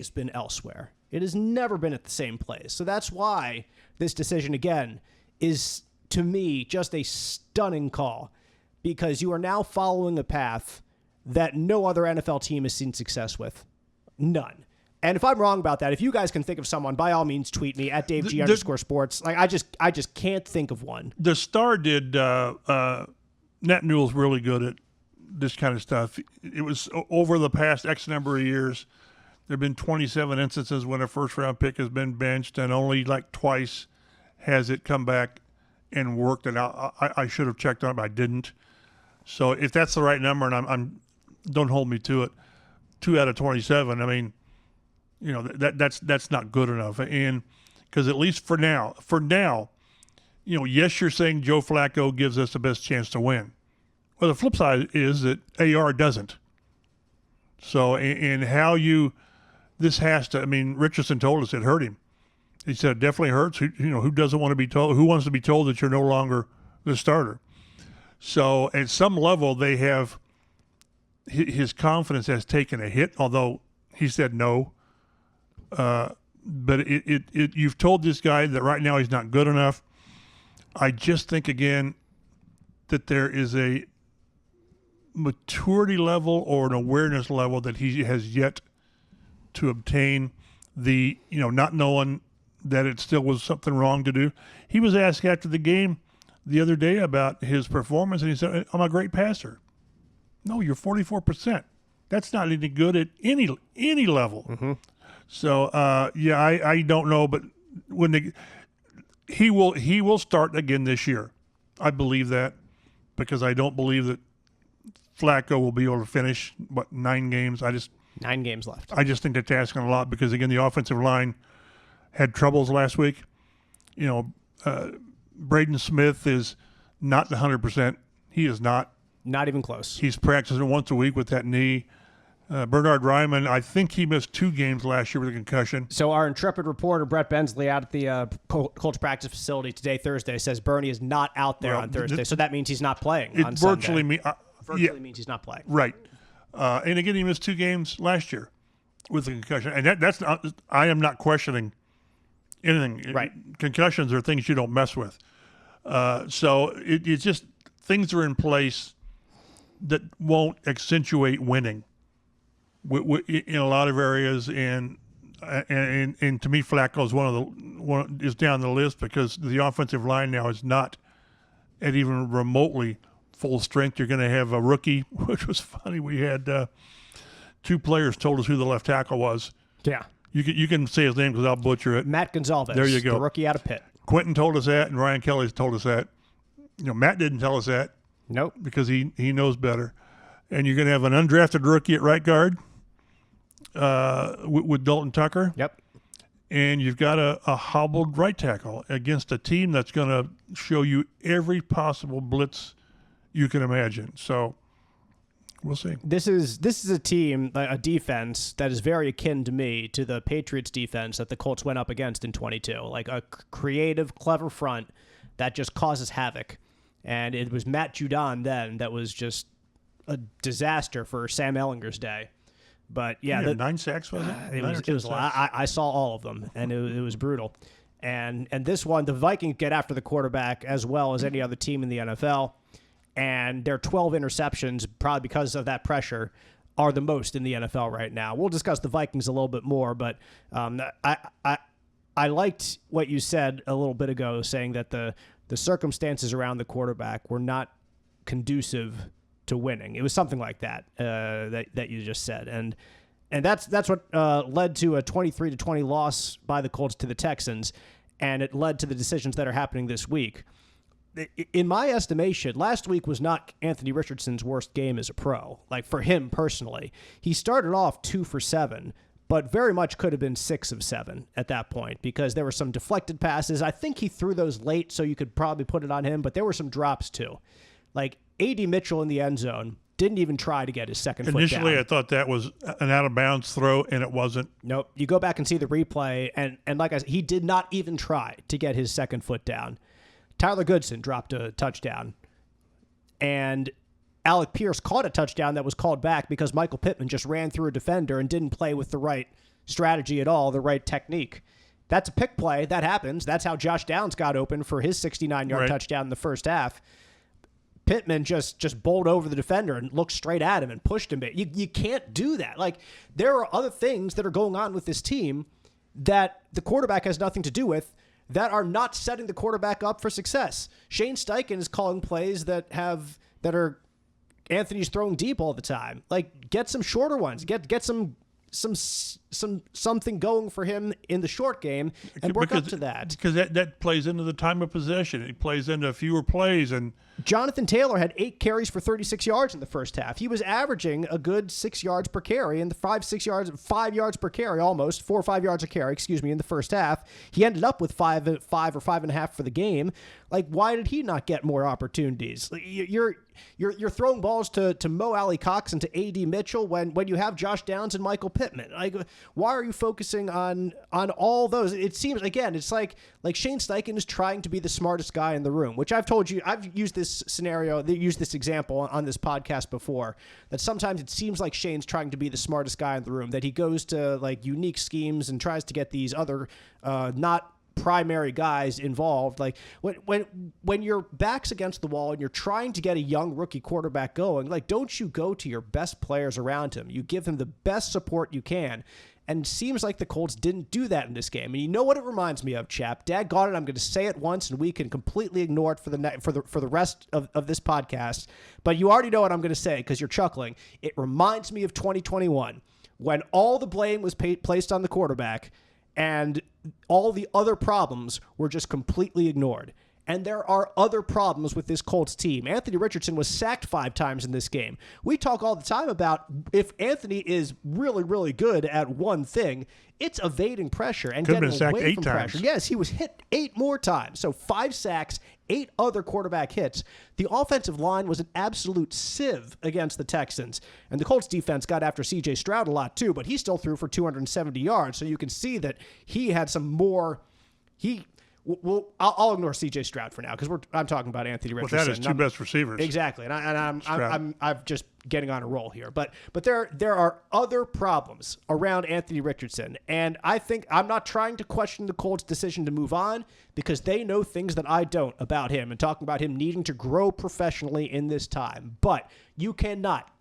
been elsewhere. It has never been at the same place. So that's why this decision, again, is to me, just a stunning call because you are now following a path that no other NFL team has seen success with. None. And if I'm wrong about that, if you guys can think of someone, by all means, tweet me at DaveG_sports. Like I just can't think of one. The Star did. Nat Newell's really good at this kind of stuff. It was over the past X number of years. There have been 27 instances when a first-round pick has been benched, and only like twice has it come back and worked. And I should have checked on it, but I didn't. So if that's the right number, and I'm don't hold me to it, 2 out of 27. I mean, you know, that's not good enough. And because at least for now, you know, yes, you're saying Joe Flacco gives us the best chance to win. Well, the flip side is that AR doesn't. So, and how this has to, I mean, Richardson told us it hurt him. He said it definitely hurts. Who doesn't want to be told, who wants to be told that you're no longer the starter? So at some level, they have, his confidence has taken a hit, although he said no. But you've told this guy that right now he's not good enough. I just think, again, that there is a maturity level or an awareness level that he has yet to obtain, not knowing that it still was something wrong to do. He was asked after the game the other day about his performance, and he said, I'm a great passer. No, you're 44%. That's not any good at any level. Mm-hmm. So, I don't know, but when he will start again this year. I believe that, because I don't believe that Flacco will be able to finish 9 games. 9 games left. I just think that's asking a lot because, again, the offensive line had troubles last week. Braden Smith is not 100%. He is not. Not even close. He's practicing once a week with that knee. Bernard Ryman, I think he missed 2 games last year with a concussion. So our intrepid reporter, Brett Bensley, out at the Colts practice facility today, Thursday, says Bernie is not out there on Thursday. So that means he's not playing on Sunday. Virtually means he's not playing. Right. And again, he missed 2 games last year with a concussion. And that's not, I am not questioning anything. Right. Concussions are things you don't mess with. So it's just things are in place that won't accentuate winning in a lot of areas. And to me, Flacco is one is down the list because the offensive line now is not at even remotely full strength. You're going to have a rookie, which was funny. We had 2 players told us who the left tackle was. Yeah. You can say his name because I'll butcher it. Matt Gonzalez. There you go. The rookie out of Pitt. Quentin told us that, and Ryan Kelly's told us that. Matt didn't tell us that. Nope. Because he knows better. And you're going to have an undrafted rookie at right guard with Dalton Tucker. Yep. And you've got a hobbled right tackle against a team that's going to show you every possible blitz you can imagine. So we'll see. This is a team, a defense that is very akin to me to the Patriots defense that the Colts went up against in 22. Like a creative, clever front that just causes havoc. And it was Matt Judon then that was just a disaster for Sam Ellinger's day. But yeah, 9 sacks was it? It was a lot. I saw all of them, and it was brutal. And this one, the Vikings get after the quarterback as well as any other team in the NFL. And their 12 interceptions, probably because of that pressure, are the most in the NFL right now. We'll discuss the Vikings a little bit more, but I liked what you said a little bit ago, saying that the circumstances around the quarterback were not conducive to winning. It was something like that that you just said, and that's what led to a 23-20 loss by the Colts to the Texans, and it led to the decisions that are happening this week. In my estimation, last week was not Anthony Richardson's worst game as a pro. Like for him personally, he started off 2 for 7, but very much could have been 6 of 7 at that point because there were some deflected passes. I think he threw those late, so you could probably put it on him, but there were some drops too. Like A.D. Mitchell in the end zone didn't even try to get his second foot down. Initially, I thought that was an out-of-bounds throw, and it wasn't. Nope. You go back and see the replay, and like I said, he did not even try to get his second foot down. Tyler Goodson dropped a touchdown, and Alec Pierce caught a touchdown that was called back because Michael Pittman just ran through a defender and didn't play with the right strategy at all, the right technique. That's a pick play. That happens. That's how Josh Downs got open for his 69-yard touchdown in the first half. Pittman just bowled over the defender and looked straight at him and pushed him. You can't do that. Like, there are other things that are going on with this team that the quarterback has nothing to do with that are not setting the quarterback up for success. Shane Steichen is calling plays that are Anthony's throwing deep all the time. Like, get some shorter ones. Get something going for him in the short game and work up to that. Because that plays into the time of possession. It plays into fewer plays. And Jonathan Taylor had 8 carries for 36 yards in the first half. He was averaging a good 6 yards per carry and 5 yards per carry, almost 4 or 5 yards a carry, in the first half. He ended up with 5 or 5.5 for the game. Like, why did he not get more opportunities? You're throwing balls to Mo Alley Cox and to A.D. Mitchell when you have Josh Downs and Michael Pittman. Like, why are you focusing on all those? It seems, again, it's like Shane Steichen is trying to be the smartest guy in the room, which I've told you, I've used this example on this podcast before, that sometimes it seems like Shane's trying to be the smartest guy in the room, that he goes to like unique schemes and tries to get these other not primary guys involved. Like, when your back's against the wall and you're trying to get a young rookie quarterback going, like, don't you go to your best players around him? You give him the best support you can. And it seems like the Colts didn't do that in this game. And you know what it reminds me of, Chap? Daggone it, I'm going to say it once, and we can completely ignore it for the rest of this podcast. But you already know what I'm going to say because you're chuckling. It reminds me of 2021 when all the blame was placed on the quarterback and all the other problems were just completely ignored. And there are other problems with this Colts team. Anthony Richardson was sacked 5 times in this game. We talk all the time about if Anthony is really, really good at one thing, it's evading pressure and getting away from pressure. Yes, he was hit 8 more times. So 5 sacks, 8 other quarterback hits. The offensive line was an absolute sieve against the Texans. And the Colts defense got after C.J. Stroud a lot too, but he still threw for 270 yards. So you can see that he had some more... Well, I'll ignore C.J. Stroud for now because I'm talking about Anthony Richardson. Well, that is 2 best receivers. Exactly, and I'm just getting on a roll here. But there are other problems around Anthony Richardson, and I think I'm not trying to question the Colts' decision to move on because they know things that I don't about him and talking about him needing to grow professionally in this time. But you cannot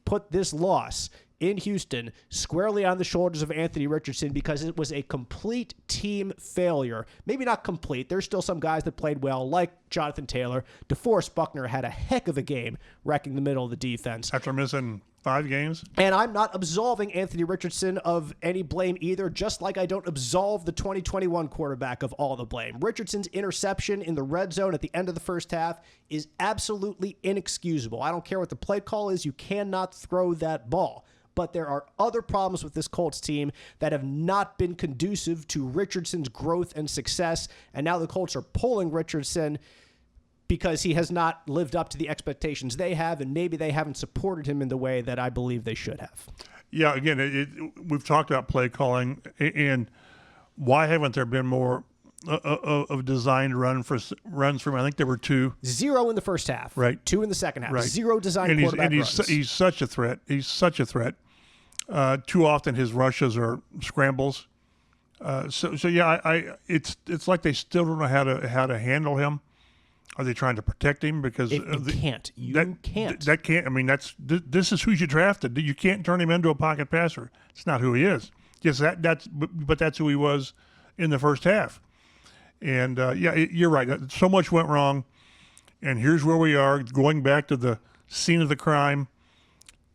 put this loss in Houston squarely on the shoulders of Anthony Richardson because it was a complete team failure. Maybe not complete. There's still some guys that played well, like Jonathan Taylor. DeForest Buckner had a heck of a game wrecking the middle of the defense. After missing 5 games? And I'm not absolving Anthony Richardson of any blame either, just like I don't absolve the 2021 quarterback of all the blame. Richardson's interception in the red zone at the end of the first half is absolutely inexcusable. I don't care what the play call is. You cannot throw that ball. But there are other problems with this Colts team that have not been conducive to Richardson's growth and success. And now the Colts are pulling Richardson because he has not lived up to the expectations they have, and maybe they haven't supported him in the way that I believe they should have. Yeah, again, we've talked about play calling, and why haven't there been more of designed runs from, I think there were 2. 0 in the first half. Right. 2 in the second half. Right. 0 designed quarterback runs. He's such a threat. Too often his rushes are scrambles. It's like they still don't know how to handle him. Are they trying to protect him? Because you can't. That can't. I mean, this is who you drafted. You can't turn him into a pocket passer. It's not who he is. Yes, but that's who he was in the first half. And you're right. So much went wrong, and here's where we are, going back to the scene of the crime.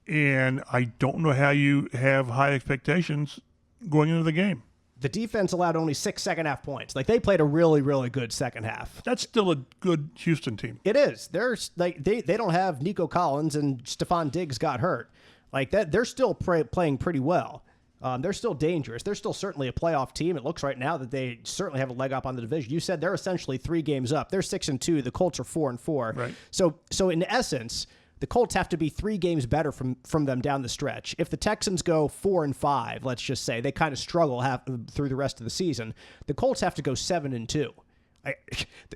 And I don't know how you have high expectations going into the game. The defense allowed only 6 second-half points. Like, they played a really, really good second half. That's still a good Houston team. It is. They don't have Nico Collins, and Stephon Diggs got hurt. Like that, they're still playing pretty well. They're still dangerous. They're still certainly a playoff team. It looks right now that they certainly have a leg up on the division. You said they're essentially 3 games up. They're 6-2. The Colts are 4-4. Right. So in essence, the Colts have to be 3 games better from them down the stretch. If the Texans go 4-5, let's just say, they kind of struggle through the rest of the season. The Colts have to go 7-2.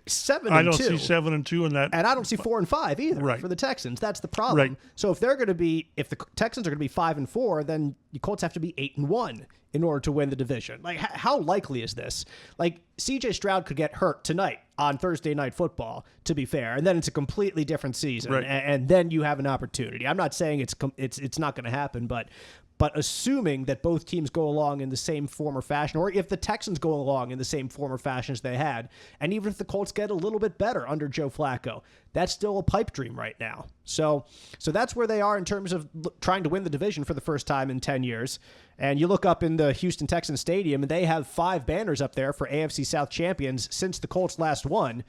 7-2. I don't see 7-2 in that, and I don't see 4-5 either for the Texans. That's the problem. So if the Texans are going to be 5-4, then the Colts have to be 8-1 in order to win the division. Like, how likely is this? Like, C.J. Stroud could get hurt tonight on Thursday Night Football, to be fair, and then it's a completely different season, and then you have an opportunity. I'm not saying it's not going to happen, but assuming that both teams go along in the same form or fashion, or if the Texans go along in the same form or fashion as they had, and even if the Colts get a little bit better under Joe Flacco, that's still a pipe dream right now. So that's where they are in terms of trying to win the division for the first time in 10 years. And you look up in the Houston Texans Stadium, and they have 5 banners up there for AFC South champions since the Colts last won.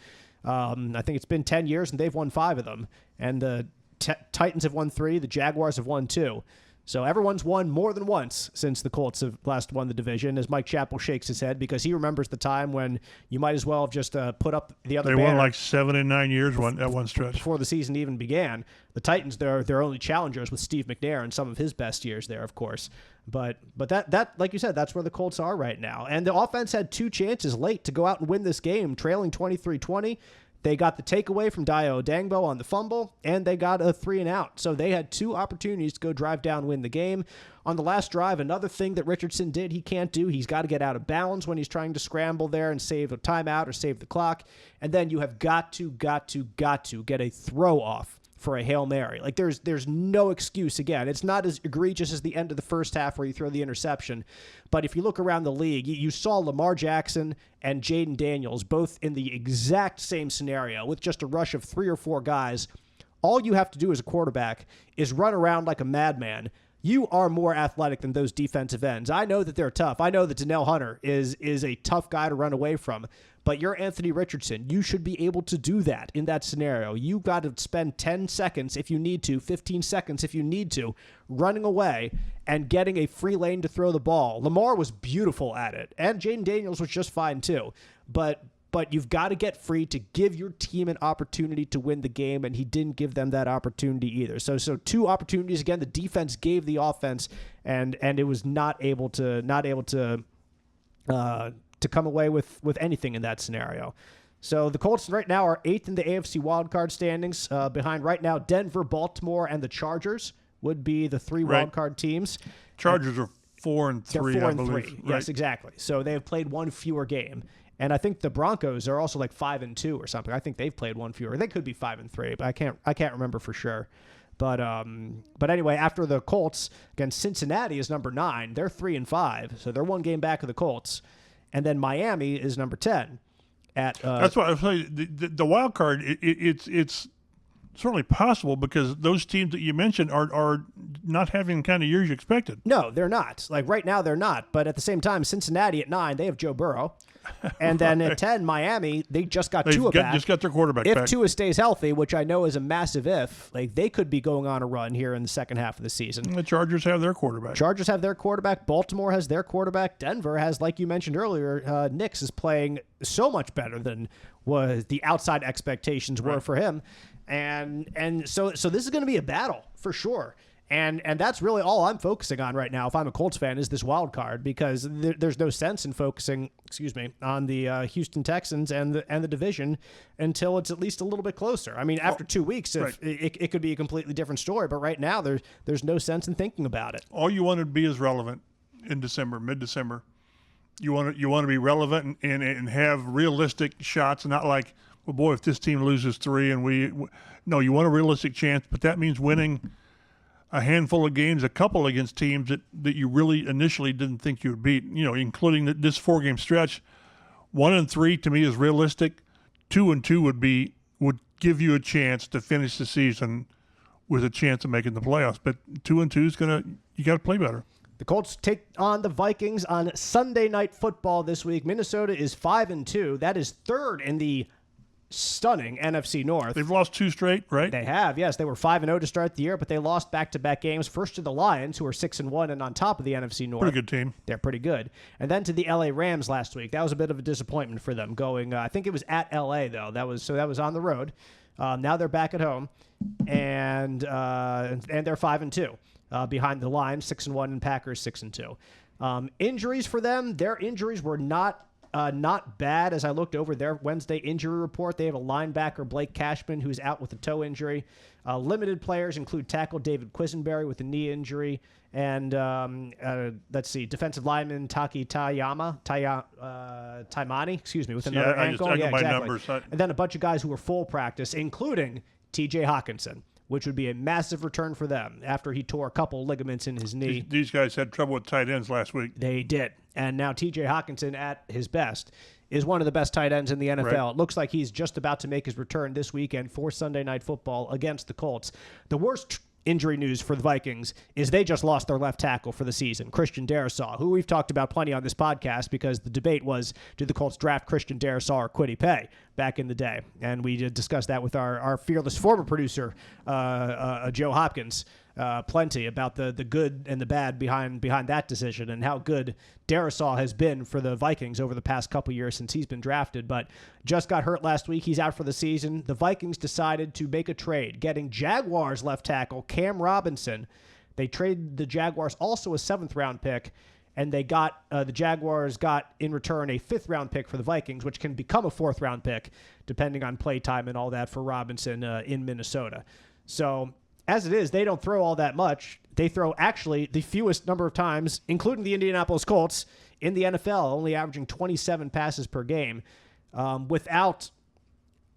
I think it's been 10 years, and they've won 5 of them. And the Titans have won 3, the Jaguars have won 2. So everyone's won more than once since the Colts have last won the division, as Mike Chappell shakes his head because he remembers the time when you might as well have just put up the other banner. They won like 7 and 9 years at one stretch. Before the season even began. The Titans, they're only challengers with Steve McNair in some of his best years there, of course. But that like you said, that's where the Colts are right now. And the offense had 2 chances late to go out and win this game, trailing 23-20. They got the takeaway from Dayo Odangbo on the fumble, and they got a 3-and-out. So they had 2 opportunities to go drive down, win the game. On the last drive, another thing that Richardson did he can't do, he's got to get out of bounds when he's trying to scramble there and save a timeout or save the clock. And then you have got to get a throw off for a Hail Mary. Like, there's no excuse. Again, it's not as egregious as the end of the first half where you throw the interception. But if you look around the league, you saw Lamar Jackson and Jaden Daniels both in the exact same scenario with just a rush of 3 or 4 guys. All you have to do as a quarterback is run around like a madman. You are more athletic than those defensive ends. I know that they're tough. I know that Danielle Hunter is a tough guy to run away from. But you're Anthony Richardson. You should be able to do that in that scenario. You got to spend 10 seconds if you need to, 15 seconds if you need to, running away and getting a free lane to throw the ball. Lamar was beautiful at it, and Jaden Daniels was just fine too. But you've got to get free to give your team an opportunity to win the game, and he didn't give them that opportunity either. So 2 opportunities again. The defense gave the offense, and it was not able to come away with anything in that scenario. So the Colts right now are 8th in the AFC wildcard standings. Behind right now, Denver, Baltimore, and the Chargers would be the 3 wildcard teams. Chargers are 4-3, I believe. Right. Yes, exactly. So they have played 1 fewer game. And I think the Broncos are also like 5-2 or something. I think they've played 1 fewer. They could be 5-3, but I can't remember for sure. But anyway, after the Colts, again, Cincinnati is number 9. They're 3-5, so they're 1 game back of the Colts. And then Miami is number 10. That's why I say the wild card. It's certainly possible because those teams that you mentioned are not having the kind of years you expected. No, they're not. Like right now, they're not. But at the same time, Cincinnati at 9, they have Joe Burrow. And then at 10, Miami, they just got Tua back. Just got their quarterback back. If Tua stays healthy, which I know is a massive if, like they could be going on a run here in the second half of the season. And the Chargers have their quarterback. Baltimore has their quarterback. Denver has, like you mentioned earlier, Nix is playing so much better than was the outside expectations were for him. And so this is going to be a battle for sure. And that's really all I'm focusing on right now, if I'm a Colts fan, is this wild card, because there's no sense in focusing, on the Houston Texans and the division until it's at least a little bit closer. I mean, after 2 weeks, it could be a completely different story, but right now there's no sense in thinking about it. All you want to be is relevant in December, mid-December. You want to be relevant and have realistic shots, not like, well, boy, if this team loses 3 and no, you want a realistic chance, but that means winning a handful of games, a couple against teams that you really initially didn't think you would beat, including this 4-game stretch. 1-3 to me is realistic. 2-2 would give you a chance to finish the season with a chance of making the playoffs. But 2-2 is you got to play better. The Colts take on the Vikings on Sunday Night Football this week. Minnesota is 5-2. That is 3rd in the stunning NFC North. They've lost 2 straight, right? They have, yes. They were 5-0 to start the year, but they lost back-to-back games. First to the Lions, who are 6-1 and on top of the NFC North. Pretty good team. They're pretty good. And then to the LA Rams last week. That was a bit of a disappointment for them going, I think it was at LA, though. That was on the road. Now they're back at home, and they're 5-2 behind the Lions, 6-1, and Packers 6-2. Injuries for them, their injuries were not not bad as I looked over their Wednesday injury report. They have a linebacker, Blake Cashman, who's out with a toe injury. Limited players include tackle David Quisenberry with a knee injury. And let's see, defensive lineman Taki Taimani, with another ankle. I got my numbers. And then a bunch of guys who were full practice, including T.J. Hawkinson, which would be a massive return for them after he tore a couple ligaments in his knee. These guys had trouble with tight ends last week. They did. And now T.J. Hawkinson, at his best, is one of the best tight ends in the NFL. Right. It looks like he's just about to make his return this weekend for Sunday Night Football against the Colts. The worst injury news for the Vikings is they just lost their left tackle for the season, Christian Darrisaw, who we've talked about plenty on this podcast because the debate was, did the Colts draft Christian Darrisaw or Kwity Paye back in the day? And we did discuss that with our fearless former producer, Joe Hopkins, plenty about the good and the bad behind that decision and how good Darrisaw has been for the Vikings over the past couple years since he's been drafted, but just got hurt last week. He's out for the season. The Vikings decided to make a trade, getting Jaguars left tackle Cam Robinson. They traded the Jaguars also a 7th-round pick, and they got the Jaguars got in return a 5th-round pick for the Vikings, which can become a 4th-round pick depending on play time and all that for Robinson in Minnesota. So as it is, they don't throw all that much. They throw actually the fewest number of times, including the Indianapolis Colts, in the NFL, only averaging 27 passes per game. With going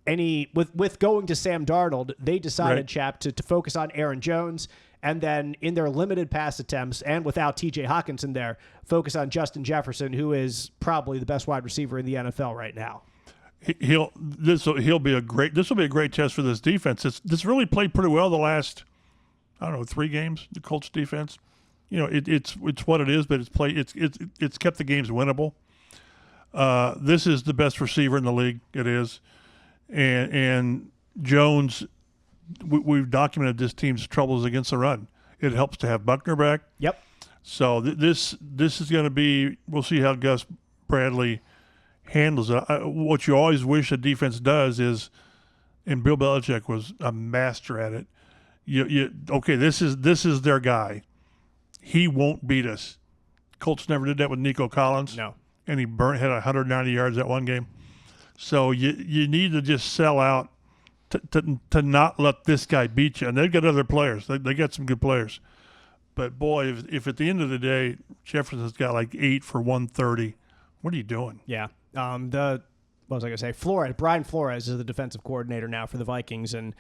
to Sam Darnold, they decided, right, Chap, to focus on Aaron Jones, and then in their limited pass attempts, and without T.J. Hawkinson there, focus on Justin Jefferson, who is probably the best wide receiver in the NFL right now. This will be a great test for this defense. This really played pretty well the last, 3 games. The Colts defense, it's what it is, but it's kept the games winnable. This is the best receiver in the league. It is, and Jones. We've documented this team's troubles against the run. It helps to have Buckner back. Yep. So this is going to be. We'll see how Gus Bradley handles it. What you always wish a defense does is, and Bill Belichick was a master at it. Okay, this is their guy. He won't beat us. Colts never did that with Nico Collins. No. And he had 190 yards that one game. So you need to just sell out to not let this guy beat you. And they've got other players. They got some good players. But boy, if at the end of the day Jefferson's got like 8 for 130, what are you doing? Yeah. What was I going to say? Brian Flores is the defensive coordinator now for the Vikings, and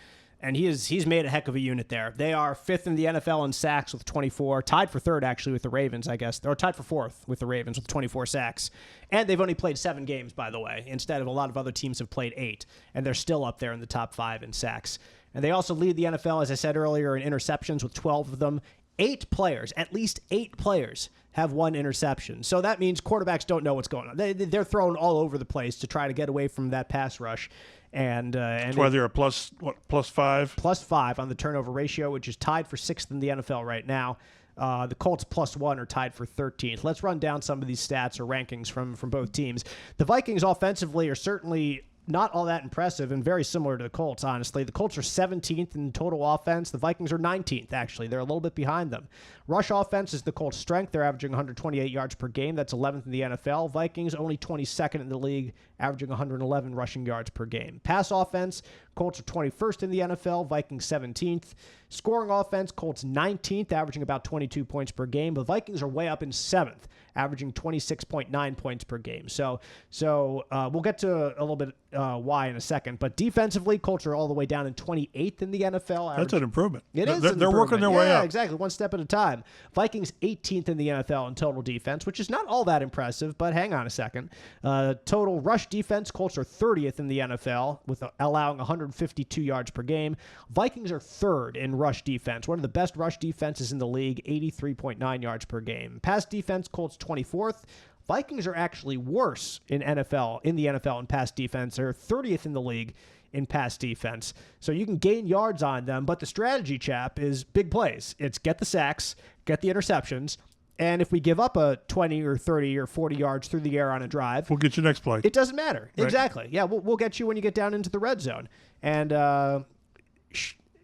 he's made a heck of a unit there. They are 5th in the NFL in sacks with 24, tied for 3rd actually with the Ravens, I guess. They're tied for 4th with the Ravens with 24 sacks. And they've only played 7 games, by the way, instead of a lot of other teams have played 8, and they're still up there in the top 5 in sacks. And they also lead the NFL, as I said earlier, in interceptions with 12 of them. 8 players, at least 8 players, have 1 interception. So that means quarterbacks don't know what's going on. They're thrown all over the place to try to get away from that pass rush. And that's why they're a plus 5? Plus 5 on the turnover ratio, which is tied for 6th in the NFL right now. The Colts plus 1 are tied for 13th. Let's run down some of these stats or rankings from both teams. The Vikings offensively are certainly not all that impressive and very similar to the Colts, honestly. The Colts are 17th in total offense. The Vikings are 19th, actually. They're a little bit behind them. Rush offense is the Colts' strength. They're averaging 128 yards per game. That's 11th in the NFL. Vikings only 22nd in the league, averaging 111 rushing yards per game. Pass offense, Colts are 21st in the NFL. Vikings 17th. Scoring offense, Colts 19th, averaging about 22 points per game. The Vikings are way up in 7th, averaging 26.9 points per game. So we'll get to a little bit why in a second. But defensively, Colts are all the way down in 28th in the NFL. That's an improvement. It is. They're working their way up. Yeah, exactly. One step at a time. Vikings 18th in the NFL in total defense, which is not all that impressive, but hang on a second. Total rush defense, Colts are 30th in the NFL with allowing 152 yards per game. Vikings are 3rd in rush defense, one of the best rush defenses in the league, 83.9 yards per game. Pass defense, Colts 24th. Vikings are actually worse in the NFL in pass defense. They're 30th in the league in pass defense. So you can gain yards on them, but the strategy, Chap, is big plays. It's get the sacks, get the interceptions, and if we give up a 20 or 30 or 40 yards through the air on a drive, we'll get you next play. It doesn't matter. Right. Exactly. Yeah, we'll get you when you get down into the red zone. And,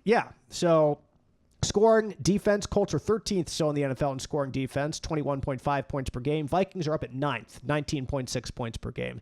yeah, so Scoring defense, Colts are 13th still in the NFL in scoring defense, 21.5 points per game. Vikings are up at 9th, 19.6 points per game.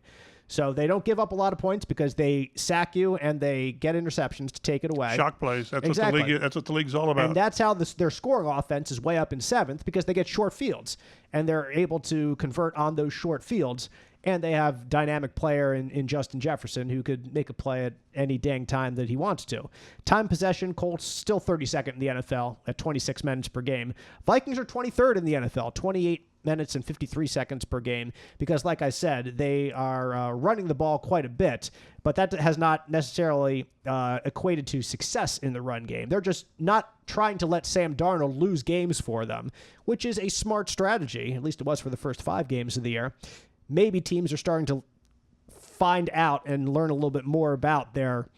So they don't give up a lot of points because they sack you and they get interceptions to take it away. Shock plays. That's Exactly. that's what the league's all about. And that's how their scoring offense is way up in 7th, because they get short fields and they're able to convert on those short fields. And they have dynamic player in Justin Jefferson who could make a play at any dang time that he wants to. Time possession, Colts still 32nd in the NFL at 26 minutes per game. Vikings are 23rd in the NFL, 28 minutes and 53 seconds per game, because like I said, they are running the ball quite a bit, but that has not necessarily equated to success in the run game. They're just not trying to let Sam Darnold lose games for them, which is a smart strategy. At least it was for the first 5 games of the year. Maybe teams are starting to find out and learn a little bit more about their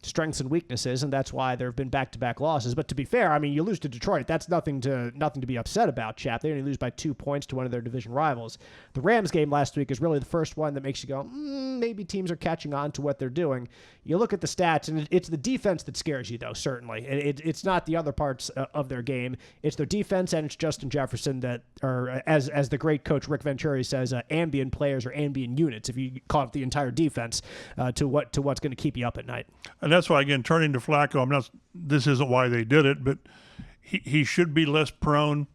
strengths and weaknesses, and that's why there have been back-to-back losses. But to be fair, I mean, you lose to Detroit. That's nothing to be upset about, chap. They only lose by 2 points to one of their division rivals. The Rams game last week is really the first one that makes you go, maybe teams are catching on to what they're doing. You look at the stats, and it's the defense that scares you, though, certainly. It's not the other parts of their game. It's their defense, and it's Justin Jefferson that are, as the great coach Rick Venturi says, ambient players or ambient units, if you call it the entire defense, to what's going to keep you up at night. And that's why, again, turning to Flacco, this isn't why they did it, but he should be less prone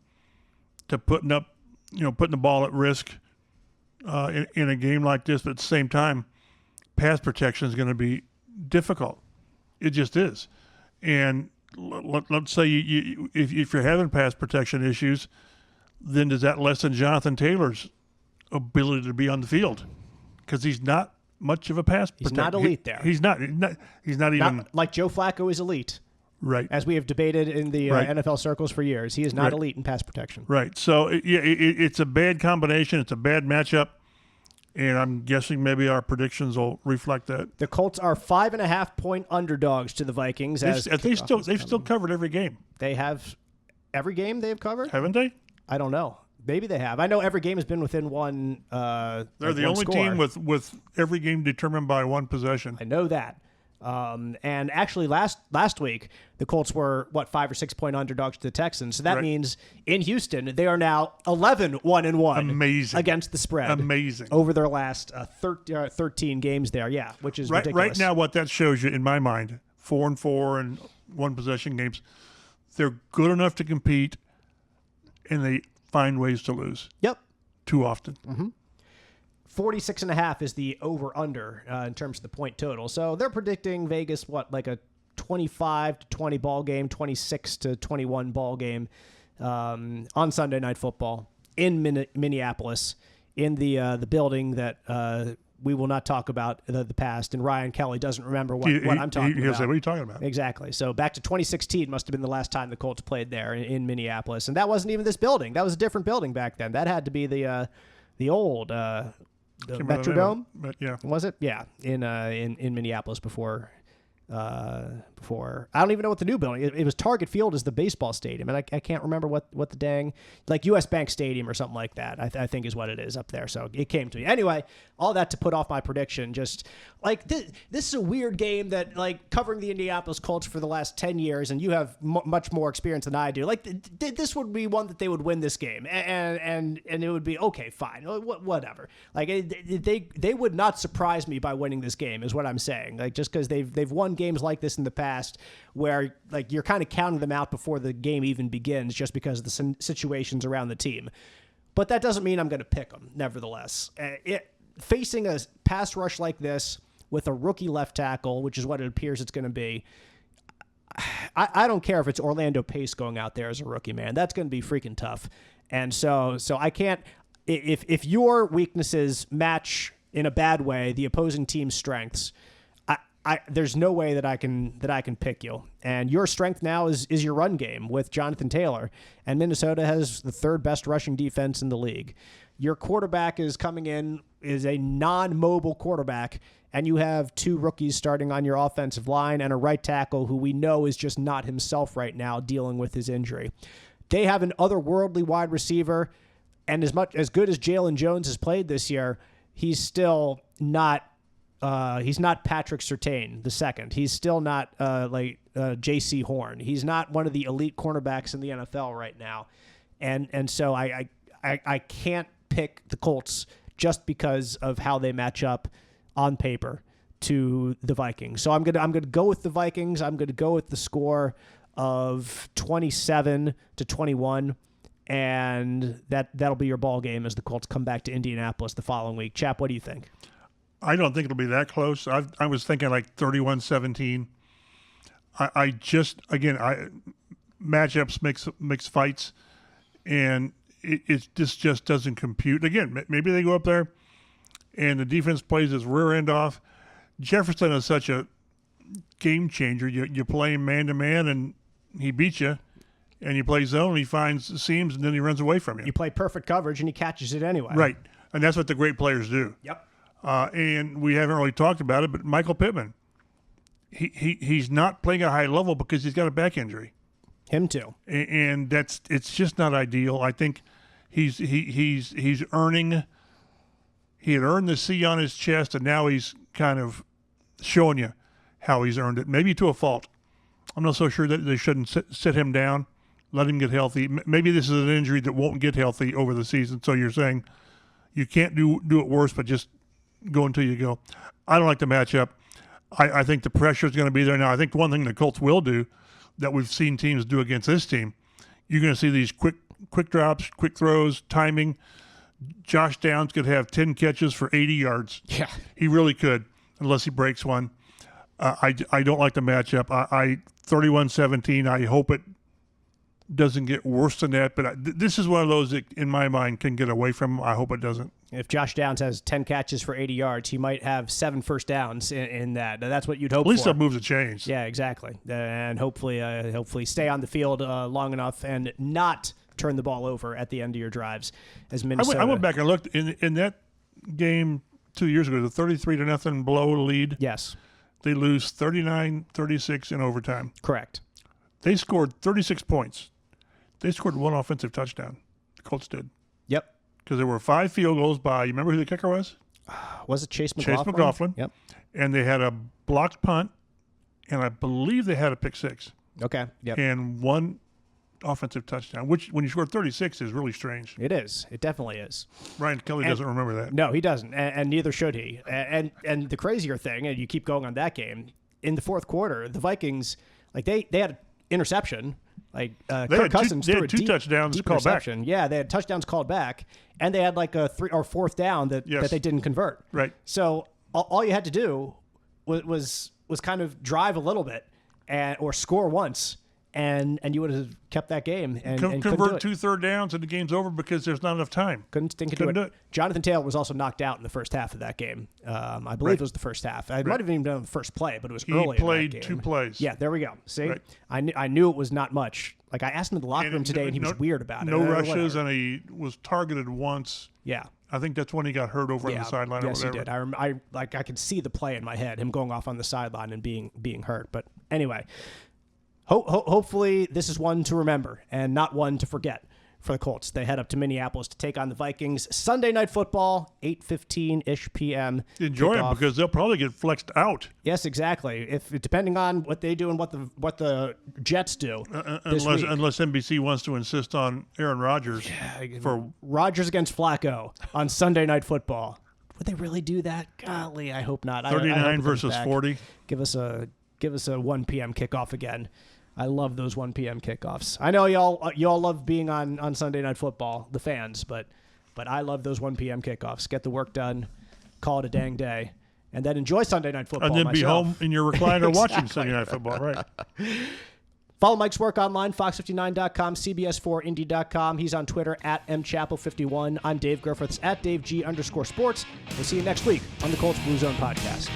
to putting the ball at risk in a game like this. But at the same time, pass protection is going to be difficult. It just is. And let's say if you're having pass protection issues, then does that lessen Jonathan Taylor's ability to be on the field? Because he's not much of a pass protector. He's not elite there. He's not even not like Joe Flacco is elite. Right. As we have debated in the NFL circles for years, he is not elite in pass protection. Right. So it's a bad combination. It's a bad matchup, and I'm guessing maybe our predictions will reflect that. The Colts are 5.5-point underdogs to the Vikings. They've still covered every game. They have every game they've covered, haven't they? I don't know. Maybe they have. I know every game has been within one. They're the only score. team with every game determined by one possession. I know that. And actually, last week the Colts were 5 or 6 point underdogs to the Texans. So that means in Houston they are now 11-1-1. Amazing against the spread. Amazing over their last 13 games there. Yeah, which is ridiculous. Right now, what that shows you in my mind, 4-4 and one possession games, they're good enough to compete, and they find ways to lose. Yep. Too often. Mm-hmm. 46.5 is the over-under in terms of the point total. So they're predicting Vegas, like a 25-20 ball game, 26-21 ball game on Sunday Night Football in Minneapolis, in the building that we will not talk about the past. And Ryan Kelly doesn't remember what I'm talking about. He'll say, what are you talking about? Exactly. So back to 2016 must have been the last time the Colts played there in Minneapolis. And that wasn't even this building. That was a different building back then. That had to be the old the Metrodome. But yeah. Was it? Yeah. In Minneapolis before I don't even know what the new building. It was Target Field is the baseball stadium, and I can't remember what the dang, like US Bank Stadium or something like that. I think is what it is up there. So it came to me anyway. All that to put off my prediction. Just like this is a weird game that, like, covering the Indianapolis Colts for the last 10 years, and you have much more experience than I do. Like this would be one that they would win this game, and it would be okay, fine, whatever. Like they would not surprise me by winning this game, is what I'm saying. Like, just because they've won games like this in the past, where like you're kind of counting them out before the game even begins, just because of the situations around the team. But that doesn't mean I'm going to pick them. Nevertheless, facing a pass rush like this with a rookie left tackle, which is what it appears it's going to be, I don't care if it's Orlando Pace going out there as a rookie, man. That's going to be freaking tough. And so I can't. If your weaknesses match in a bad way the opposing team's strengths, there's no way that I can pick you. And your strength now is your run game with Jonathan Taylor, and Minnesota has the third best rushing defense in the league. Your quarterback is coming in is a non-mobile quarterback, and you have 2 rookies starting on your offensive line and a right tackle who we know is just not himself right now, dealing with his injury. They have an otherworldly wide receiver, and as good as Jalen Jones has played this year, he's still not He's not Patrick Surtain II. He's still not J.C. Horn. He's not one of the elite cornerbacks in the NFL right now, and so I can't pick the Colts just because of how they match up on paper to the Vikings. So I'm gonna go with the Vikings. I'm gonna go with the score of 27-21, and that'll be your ball game as the Colts come back to Indianapolis the following week. Chap, what do you think? I don't think it'll be that close. I was thinking like 31-17. I just, again, matchups makes fights, and it just doesn't compute. Again, maybe they go up there and the defense plays its rear end off. Jefferson is such a game changer. You play him man-to-man, and he beats you. And you play zone, he finds seams, and then he runs away from you. You play perfect coverage, and he catches it anyway. Right, and that's what the great players do. Yep. And we haven't really talked about it, but Michael Pittman, he's not playing at a high level because he's got a back injury. Him too. And it's just not ideal. I think he's earning. He had earned the C on his chest, and now he's kind of showing you how he's earned it, maybe to a fault. I'm not so sure that they shouldn't sit him down, let him get healthy. Maybe this is an injury that won't get healthy over the season. So you're saying you can't do it worse, but just go until you go. I don't like the matchup. I think the pressure is going to be there. Now, I think one thing the Colts will do that we've seen teams do against this team, you're going to see these quick drops, quick throws, timing. Josh Downs could have 10 catches for 80 yards. Yeah. He really could, unless he breaks one. I don't like the matchup. I 31-17. I hope it doesn't get worse than that, but this is one of those that, in my mind, can get away from him. I hope it doesn't. If Josh Downs has 10 catches for 80 yards, he might have 7 first downs in that. That's what you'd hope for. At least that moves a change. Yeah, exactly. And hopefully stay on the field long enough and not turn the ball over at the end of your drives as Minnesota. I went back and looked. In that game 2 years ago, the 33-0 blow lead. Yes. They lose 39-36 in overtime. Correct. They scored 36 points. They scored one offensive touchdown. The Colts did. Yep. Because there were 5 field goals by, you remember who the kicker was? Was it Chase McLaughlin? Chase McLaughlin. Yep. And they had a blocked punt, and I believe they had a pick six. Okay. Yep. And one offensive touchdown, which when you score 36 is really strange. It is. It definitely is. Ryan Kelly doesn't remember that. No, he doesn't, and neither should he. And the crazier thing, and you keep going on that game, in the fourth quarter, the Vikings, like they had an interception. Like Kirk Cousins threw a two touchdowns called back. Yeah, they had touchdowns called back, and they had like a 3rd or 4th down that they didn't convert. Right. So all you had to do was kind of drive a little bit or score once, and you would have kept that game and convert 2 third downs and the game's over because there's not enough time. Couldn't do it. Jonathan Taylor was also knocked out in the first half of that game. I believe it was the first half. It might have even been the first play, but it was early. He played in that 2 game. plays. Yeah, there we go. See, right. I knew it was not much. Like I asked him in the locker room today, and he was weird about it. No rushes, and he was targeted once. Yeah. I think that's when he got hurt over on the sideline. Yes, or whatever. he did. I could see the play in my head, him going off on the sideline and being hurt. But anyway. Hopefully this is one to remember and not one to forget for the Colts. They head up to Minneapolis to take on the Vikings. Sunday Night Football, 8:15-ish p.m. Enjoy kickoff. it because they'll probably get flexed out. Yes, exactly. If depending on what they do and what the Jets do. Unless NBC wants to insist on Aaron Rodgers for Rodgers against Flacco on Sunday Night Football. Would they really do that? Golly, I hope not. 39 versus 40. Give us a 1 p.m. kickoff again. I love those 1 p.m. kickoffs. I know y'all love being on Sunday Night Football, the fans, but I love those 1 p.m. kickoffs. Get the work done, call it a dang day, and then enjoy Sunday Night Football. And then myself. be home in your recliner watching Sunday Night Football, right? Follow Mike's work online, fox59.com, cbs4indy.com. He's on Twitter at mchappell51. I'm Dave Griffiths at DaveG_sports. We'll see you next week on the Colts Blue Zone podcast.